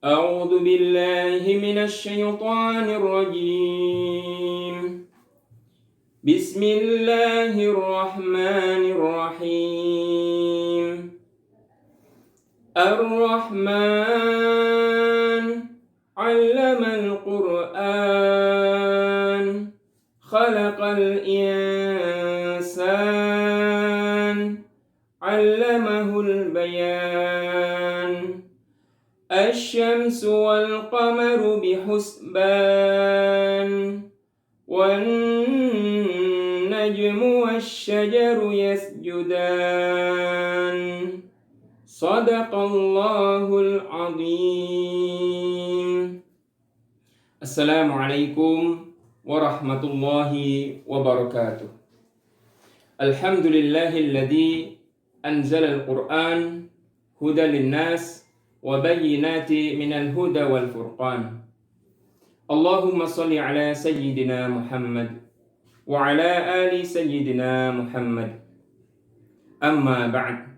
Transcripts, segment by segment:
أعوذ بالله من الشيطان الرجيم. بسم الله الرحمن الرحيم. الرحمن علم القرآن خلق الإنسان علمه البيان الشمس والقمر بحسبان والنجم والشجر يسجدان صدق الله العظيم. Assalamualaikum warahmatullahi wabarakatuh. Alhamdulillahilladzi anzala al-Qur'an hudan linnas wa bayyinati minal huda wal furqan. Allahumma salli ala sayyidina Muhammad wa ala ali sayyidina Muhammad. Amma ba'd.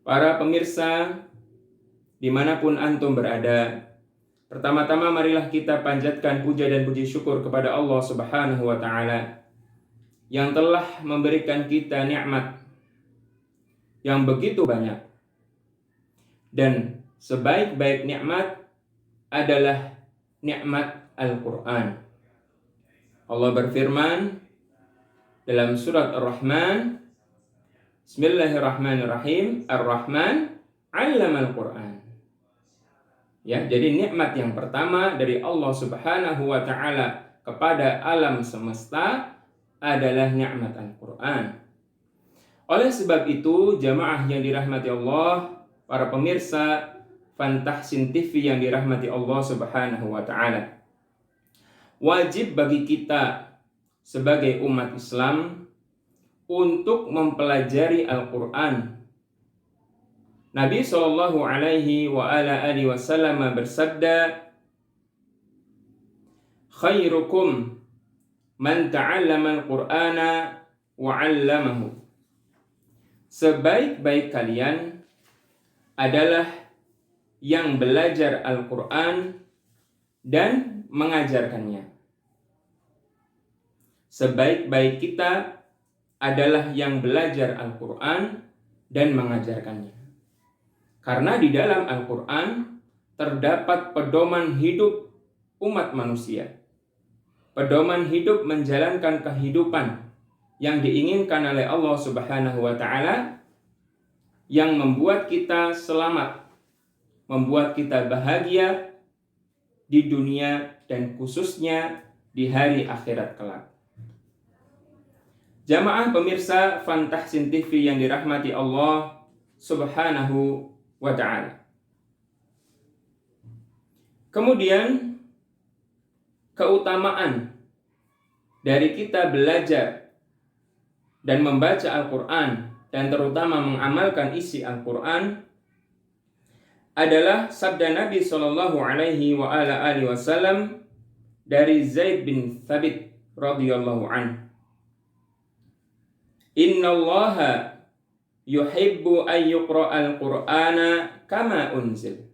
Para pemirsa dimanapun antum berada, pertama-tama marilah kita panjatkan puja dan puji syukur kepada Allah Subhanahu wa ta'ala yang telah memberikan kita nikmat yang begitu banyak. Dan sebaik-baik nikmat adalah nikmat Al-Quran. Allah berfirman dalam surat Ar-Rahman, Bismillahirrahmanirrahim, Ar-Rahman 'allamal Qur'an. Ya, jadi nikmat yang pertama dari Allah Subhanahu wa ta'ala kepada alam semesta adalah nikmat Al-Quran. Oleh sebab itu, jamaah yang dirahmati Allah, para pemirsa Fantahsin TV yang dirahmati Allah Subhanahu wa ta'ala, wajib bagi kita sebagai umat Islam untuk mempelajari Al-Quran. Nabi sallallahu alaihi wa ala alihi wasallam bersabda, khairukum man ta'allama al-Qur'ana wa 'allamahu. Sebaik-baik kalian adalah yang belajar Al-Quran dan mengajarkannya. Sebaik-baik kita adalah yang belajar Al-Quran dan mengajarkannya. Karena di dalam Al-Quran terdapat pedoman hidup umat manusia. Pedoman hidup menjalankan kehidupan yang diinginkan oleh Allah Subhanahu wa ta'ala, yang membuat kita selamat, membuat kita bahagia di dunia dan khususnya di hari akhirat kelak. Jamaah pemirsa Fantahsin TV yang dirahmati Allah Subhanahu wa ta'ala. Kemudian keutamaan dari kita belajar dan membaca Al-Quran dan terutama mengamalkan isi Al-Quran adalah sabda Nabi sallallahu alaihi wa ala alihi wasallam dari Zaid bin Thabit radhiyallahu anhu. Innallaha yuhibbu an yuqra'al Qur'ana kama unzil.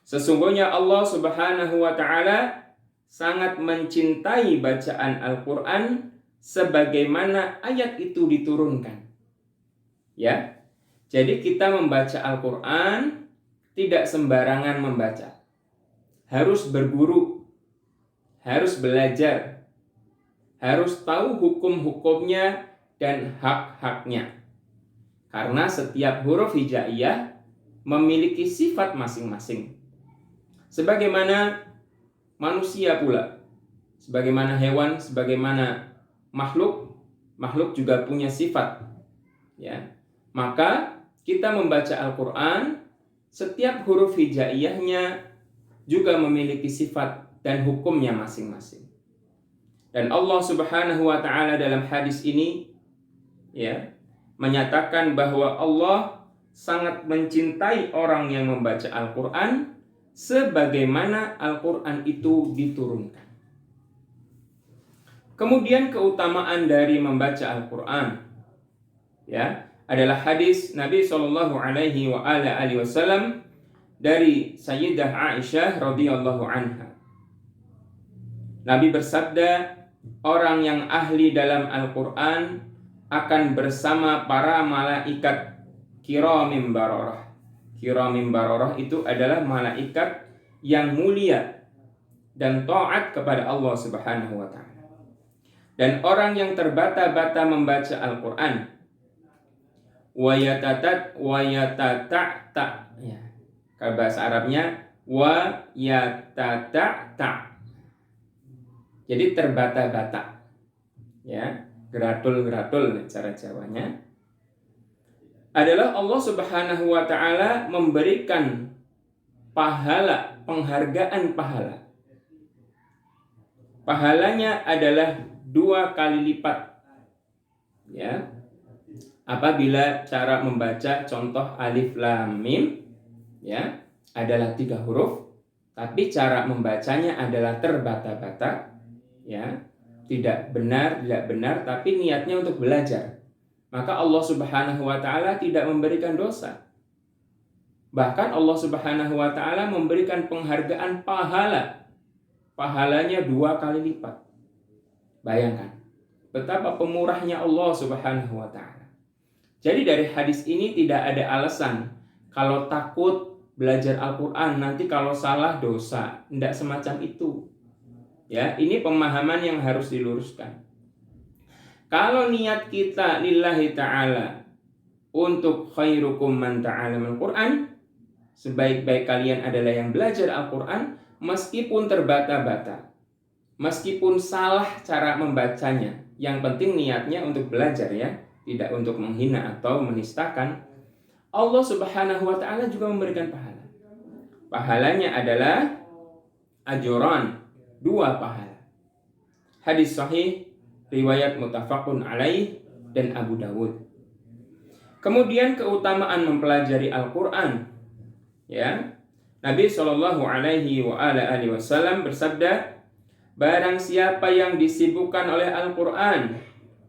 Sesungguhnya Allah Subhanahu wa ta'ala sangat mencintai bacaan Al-Quran sebagaimana ayat itu diturunkan. Ya. Jadi kita membaca Al-Quran tidak sembarangan membaca. Harus berguru, harus belajar, harus tahu hukum-hukumnya dan hak-haknya. Karena setiap huruf hijaiyah memiliki sifat masing-masing. Sebagaimana manusia pula, sebagaimana hewan, sebagaimana makhluk juga punya sifat. Ya. Maka kita membaca Al-Quran, setiap huruf hijaiyahnya juga memiliki sifat dan hukumnya masing-masing. Dan Allah Subhanahu wa ta'ala dalam hadis ini menyatakan bahwa Allah sangat mencintai orang yang membaca Al-Quran sebagaimana Al-Quran itu diturunkan. Kemudian keutamaan dari membaca Al-Quran adalah hadis Nabi SAW dari Sayyidah Aisyah radhiyallahu anha. Nabi bersabda, orang yang ahli dalam Al-Quran akan bersama para malaikat kiramim bararah. Kiramim bararah itu adalah malaikat yang mulia dan taat kepada Allah Subhanahu wa taala. Dan orang yang terbata-bata membaca Al-Quran, wa yatata'ta, ya. Kalau bahasa Arabnya wa yatata'ta. Jadi terbata-bata. Ya, geratul-geratul cara Jawanya. Adalah Allah Subhanahu wa taala memberikan pahala, penghargaan pahala. Pahalanya adalah 2 kali lipat. Ya. Apabila cara membaca contoh alif lam mim, ya, adalah 3 huruf, tapi cara membacanya adalah terbata-bata, ya, tidak benar, tapi niatnya untuk belajar. Maka Allah Subhanahu wa taala tidak memberikan dosa. Bahkan Allah Subhanahu wa taala memberikan penghargaan pahala. Pahalanya 2 kali lipat. Bayangkan betapa pemurahnya Allah Subhanahu wa taala. Jadi dari hadis ini tidak ada alasan kalau takut belajar Al-Quran nanti kalau salah dosa. Tidak semacam itu. Ya, ini pemahaman yang harus diluruskan. Kalau niat kita lillahi ta'ala untuk khairukum man ta'alamal Quran, sebaik-baik kalian adalah yang belajar Al-Quran meskipun terbata-bata, meskipun salah cara membacanya, yang penting niatnya untuk belajar, ya, tidak untuk menghina atau menistakan. Allah Subhanahu wa taala juga memberikan pahala. Pahalanya adalah ajran, 2 pahala. Hadis sahih riwayat muttafaqun alaih dan Abu Dawud. Kemudian keutamaan mempelajari Al-Qur'an, ya. Nabi Shallallahu alaihi wasallam bersabda, barang siapa yang disibukkan oleh Al-Quran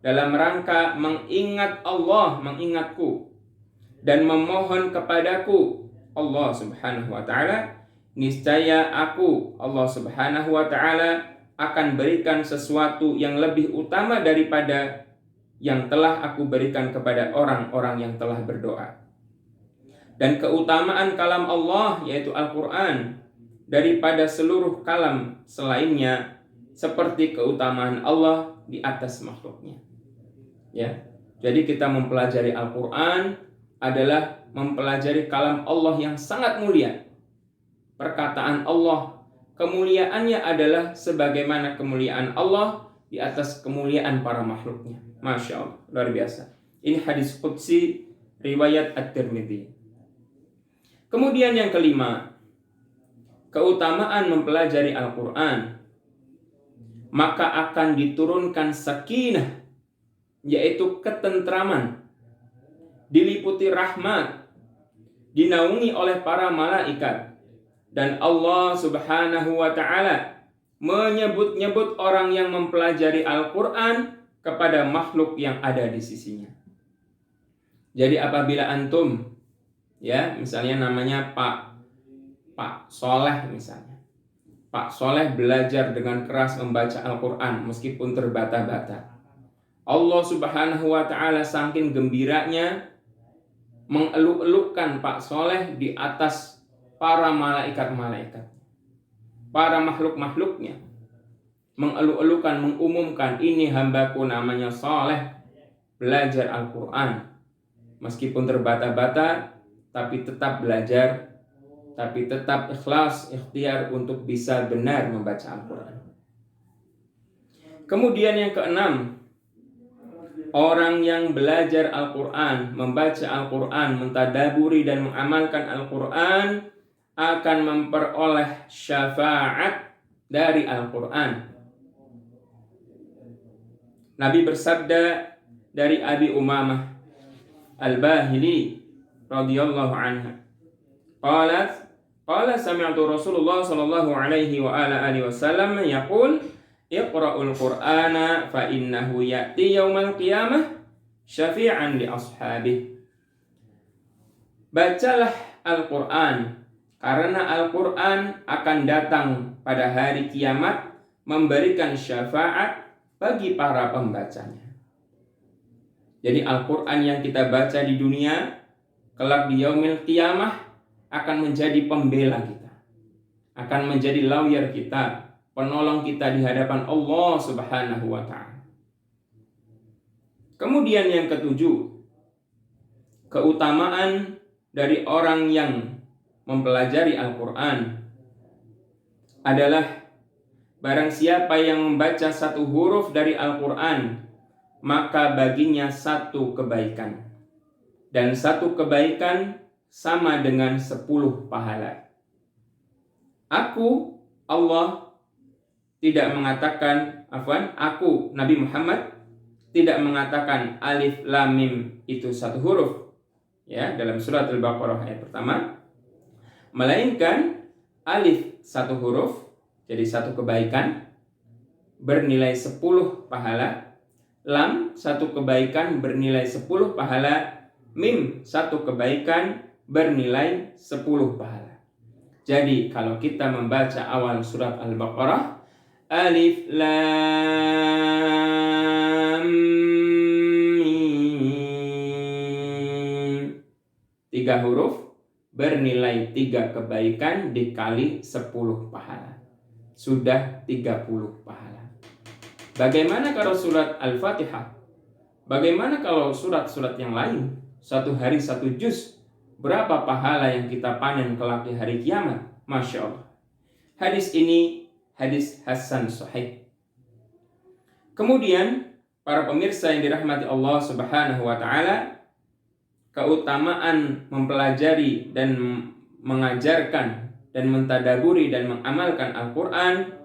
dalam rangka mengingat Allah, mengingatku, dan memohon kepadaku, Allah Subhanahu wa ta'ala, niscaya aku, Allah Subhanahu wa ta'ala, akan berikan sesuatu yang lebih utama daripada yang telah aku berikan kepada orang-orang yang telah berdoa. Dan keutamaan kalam Allah, yaitu Al-Quran, daripada seluruh kalam selainnya, seperti keutamaan Allah di atas makhluknya. Ya, jadi kita mempelajari Al-Quran adalah mempelajari kalam Allah yang sangat mulia. Perkataan Allah, kemuliaannya adalah sebagaimana kemuliaan Allah di atas kemuliaan para makhluknya. Masya Allah, luar biasa. Ini hadis qudsi riwayat At-Tirmidzi. Kemudian yang kelima, keutamaan mempelajari Al-Quran, maka akan diturunkan sakinah, yaitu ketentraman, diliputi rahmat, dinaungi oleh para malaikat, dan Allah Subhanahu wa ta'ala menyebut-nyebut orang yang mempelajari Al-Quran kepada makhluk yang ada di sisinya. Jadi apabila antum, ya, misalnya namanya Pak Soleh misalnya. Pak Soleh belajar dengan keras membaca Al-Quran meskipun terbata-bata. Allah Subhanahu wa ta'ala saking gembiranya mengeluk-elukkan Pak Soleh di atas para malaikat-malaikat, para makhluk-makhluknya. Mengeluk-elukan, mengumumkan, ini hambaku namanya Soleh, belajar Al-Quran. Meskipun terbata-bata, tapi tetap belajar, tapi tetap ikhlas, ikhtiar untuk bisa benar membaca Al-Quran. Kemudian yang keenam, orang yang belajar Al-Quran, membaca Al-Quran, mentadaburi dan mengamalkan Al-Quran akan memperoleh syafaat dari Al-Quran. Nabi bersabda dari Abi Umamah Al-Bahili radhiyallahu anha, qala sami'tu Rasulullah sallallahu alaihi wa ala alihi wasallam yaqul iqra'ul Qur'ana fa innahu ya'ti yaumal qiyamah syafi'an li ashabihi. Bacalah Al-Quran, Karena Al-Quran akan datang pada hari kiamat memberikan syafaat bagi para pembacanya. Jadi Al-Quran yang kita baca di dunia, kelak di yaumil qiyamah akan menjadi pembela kita, akan menjadi lawyer kita, penolong kita di hadapan Allah Subhanahu wa ta'ala. Kemudian yang ketujuh, keutamaan dari orang yang mempelajari Al-Quran adalah barang siapa yang membaca satu huruf dari Al-Quran, maka baginya satu kebaikan. Dan satu kebaikan sama dengan 10 pahala. Aku, Allah, tidak mengatakan, aku, Nabi Muhammad, tidak mengatakan alif lam mim itu satu huruf. Ya, dalam surat Al-Baqarah ayat pertama. Melainkan alif satu huruf, jadi satu kebaikan, bernilai 10 pahala. Lam satu kebaikan bernilai 10 pahala. Mim satu kebaikan bernilai 10 pahala. Jadi kalau kita membaca awal surat Al-Baqarah, alif lam mim, 3 huruf bernilai 3 kebaikan dikali 10 pahala. Sudah 30 pahala. Bagaimana kalau surat Al-Fatihah? Bagaimana kalau surat-surat yang lain? Satu hari satu juz. Berapa pahala yang kita panen kelak di hari kiamat? Masya Allah. Hadis ini hadis hasan sahih. Kemudian para pemirsa yang dirahmati Allah Subhanahu wa ta'ala, keutamaan mempelajari dan mengajarkan dan mentadaburi dan mengamalkan Al-Quran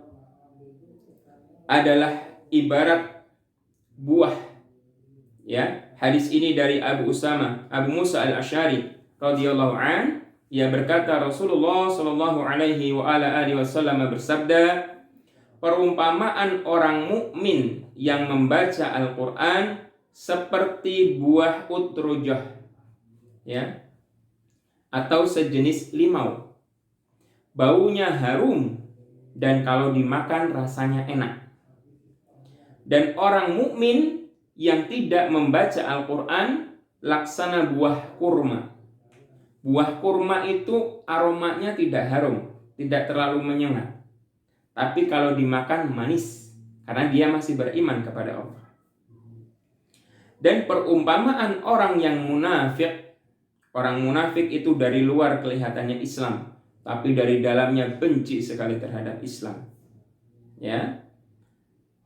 adalah ibarat buah. Ya, hadis ini dari Abu Musa al-Asy'ari radhiyallahu an, ia berkata Rasulullah sallallahu alaihi wa ala alihi wasallam bersabda, perumpamaan orang mukmin yang membaca Al-Quran seperti buah utrujah, ya, atau sejenis limau. Baunya harum dan kalau dimakan rasanya enak. Dan orang mukmin yang tidak membaca Al-Quran laksana buah kurma. Buah kurma itu aromanya tidak harum, tidak terlalu menyengat. Tapi kalau dimakan manis, karena dia masih beriman kepada Allah. Dan perumpamaan orang yang munafik, orang munafik itu dari luar kelihatannya Islam, tapi dari dalamnya benci sekali terhadap Islam. Ya.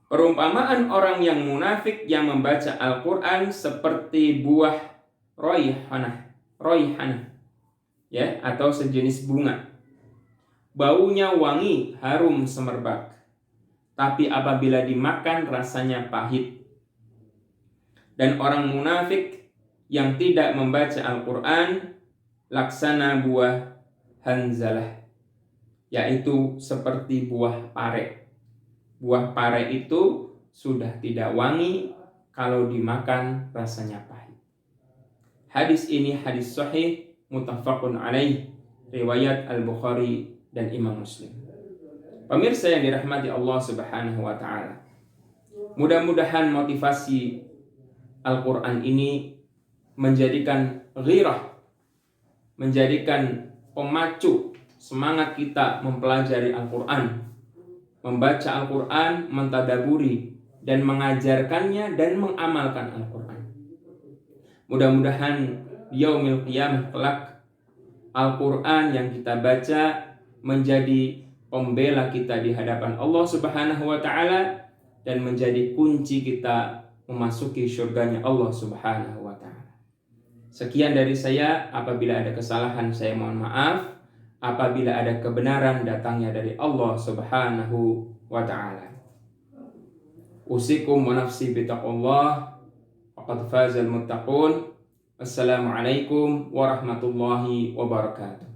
Perumpamaan orang yang munafik yang membaca Al-Quran seperti buah royhanah, ya, atau sejenis bunga. Baunya wangi, harum semerbak, tapi apabila dimakan rasanya pahit. Dan orang munafik yang tidak membaca Al-Quran laksana buah hanzalah, yaitu seperti buah pare. Buah pare itu sudah tidak wangi, kalau dimakan rasanya pahit. Hadis ini hadis sahih muttafaqun alaih, riwayat Al-Bukhari dan Imam Muslim. Pemirsa yang dirahmati Allah Subhanahu wa ta'ala, mudah-mudahan motivasi Al-Quran ini menjadikan ghirah, menjadikan pemacu semangat kita mempelajari Al-Quran, membaca Al-Quran, mentadaburi dan mengajarkannya dan mengamalkan Al-Quran. Mudah-mudahan yaumil qiyamah kelak Al-Quran yang kita baca menjadi pembela kita di hadapan Allah Subhanahu wa ta'ala dan menjadi kunci kita memasuki surganya Allah Subhanahu wa ta'ala. Sekian dari saya. Apabila ada kesalahan saya mohon maaf. Apabila ada kebenaran datangnya dari Allah Subhanahu wa ta'ala. Usikum wa nafsi bitaqullah, faqad fazal muttaqun. Assalamualaikum warahmatullahi wabarakatuh.